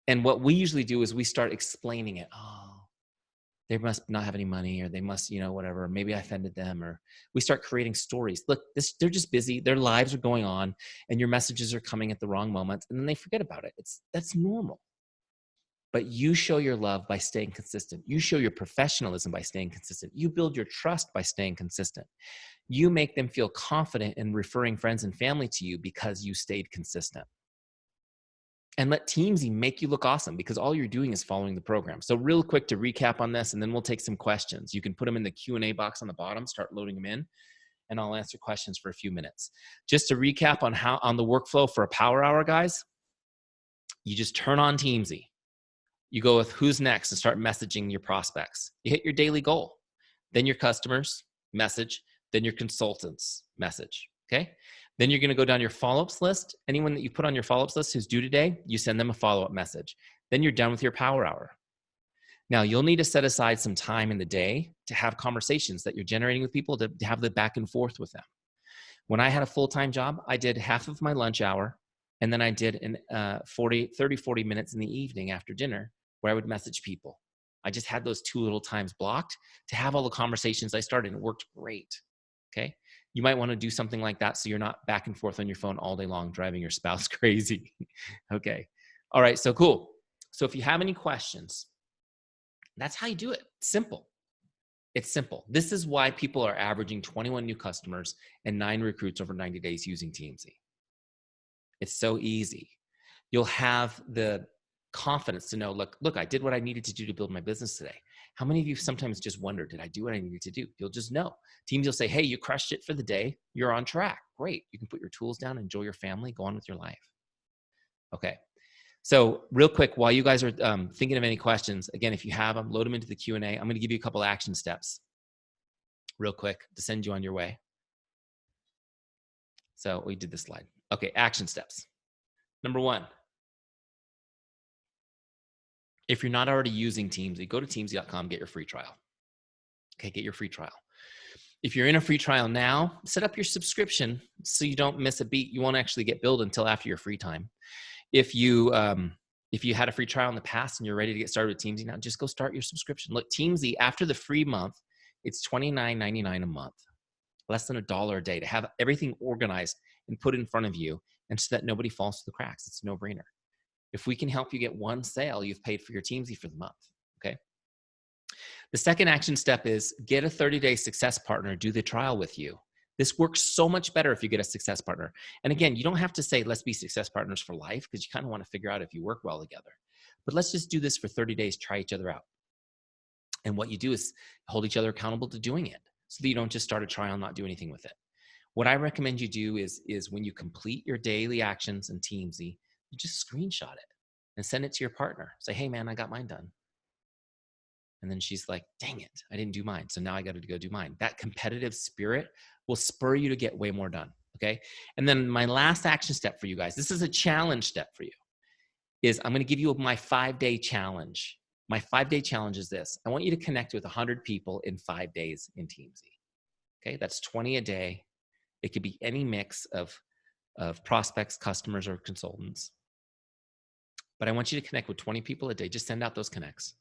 And what we usually do is we start explaining it. Oh, they must not have any money, or they must, whatever. Maybe I offended them, or we start creating stories. Look, they're just busy. Their lives are going on, and your messages are coming at the wrong moment, and then they forget about it. That's normal. But you show your love by staying consistent. You show your professionalism by staying consistent. You build your trust by staying consistent. You make them feel confident in referring friends and family to you because you stayed consistent. And let Teamzy make you look awesome, because all you're doing is following the program. So real quick to recap on this, and then we'll take some questions. You can put them in the Q&A box on the bottom, start loading them in, and I'll answer questions for a few minutes. Just to recap on the workflow for a power hour, guys, you just turn on Teamzy. You go with who's next and start messaging your prospects. You hit your daily goal. Then your customers, message. Then your consultants, message. Okay? Then you're going to go down your follow-ups list. Anyone that you put on your follow-ups list who's due today, you send them a follow-up message. Then you're done with your power hour. Now, you'll need to set aside some time in the day to have conversations that you're generating with people, to have the back and forth with them. When I had a full-time job, I did half of my lunch hour, and then I did 40 minutes in the evening after dinner where I would message people. I just had those 2 little times blocked to have all the conversations I started, and it worked great. Okay? You might want to do something like that so you're not back and forth on your phone all day long driving your spouse crazy. Okay. All right. So cool. So if you have any questions, that's how you do it. Simple. It's simple. This is why people are averaging 21 new customers and 9 recruits over 90 days using Teamzy. It's so easy. You'll have the confidence to know, look, I did what I needed to do to build my business today. How many of you sometimes just wonder, did I do what I needed to do? You'll just know. Teams will say, hey, you crushed it for the day. You're on track. Great. You can put your tools down, enjoy your family, go on with your life. Okay. So real quick, while you guys are thinking of any questions, again, if you have them, load them into the Q&A. I'm going to give you a couple action steps real quick to send you on your way. So we did this slide. Okay, action steps. Number 1, if you're not already using Teamzy, go to teamzy.com, get your free trial. Okay, get your free trial. If you're in a free trial now, set up your subscription so you don't miss a beat. You won't actually get billed until after your free time. If you had a free trial in the past and you're ready to get started with Teamzy now, just go start your subscription. Look, Teamzy, after the free month, it's $29.99 a month, less than $1 a day to have everything organized and put in front of you, and so that nobody falls through the cracks. It's a no-brainer. If we can help you get one sale, you've paid for your Teamzy for the month, okay? The second action step is get a 30-day success partner, do the trial with you. This works so much better if you get a success partner. And again, you don't have to say, let's be success partners for life, because you kind of want to figure out if you work well together. But let's just do this for 30 days, try each other out. And what you do is hold each other accountable to doing it so that you don't just start a trial and not do anything with it. What I recommend you do is when you complete your daily actions in Teamzy, you just screenshot it and send it to your partner. Say, hey man, I got mine done. And then she's like, dang it, I didn't do mine. So now I got to go do mine. That competitive spirit will spur you to get way more done, okay? And then my last action step for you guys, this is a challenge step for you, is I'm going to give you my 5-day challenge. My 5-day challenge is this. I want you to connect with 100 people in 5 days in Teamzy, okay? That's 20 a day. It could be any mix of prospects, customers, or consultants. But I want you to connect with 20 people a day. Just send out those connects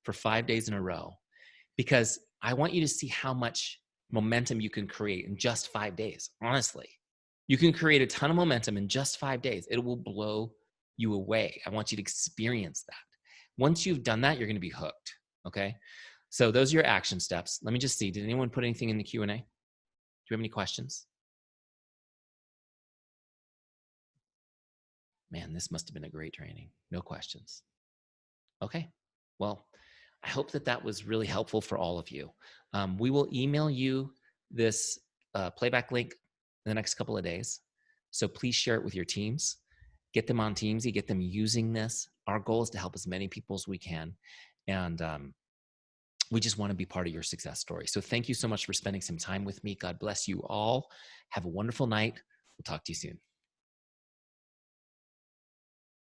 for 5 days in a row, because I want you to see how much momentum you can create in just 5 days. Honestly, you can create a ton of momentum in just 5 days. It will blow you away. I want you to experience that. Once you've done that, you're going to be hooked. Okay. So those are your action steps. Let me just see. Did anyone put anything in the Q&A? Do you have any questions? Man, this must have been a great training. No questions. Okay. Well, I hope that was really helpful for all of you. We will email you this playback link in the next couple of days. So please share it with your teams. Get them on Teamzy, get them using this. Our goal is to help as many people as we can. And we just want to be part of your success story. So thank you so much for spending some time with me. God bless you all. Have a wonderful night. We'll talk to you soon.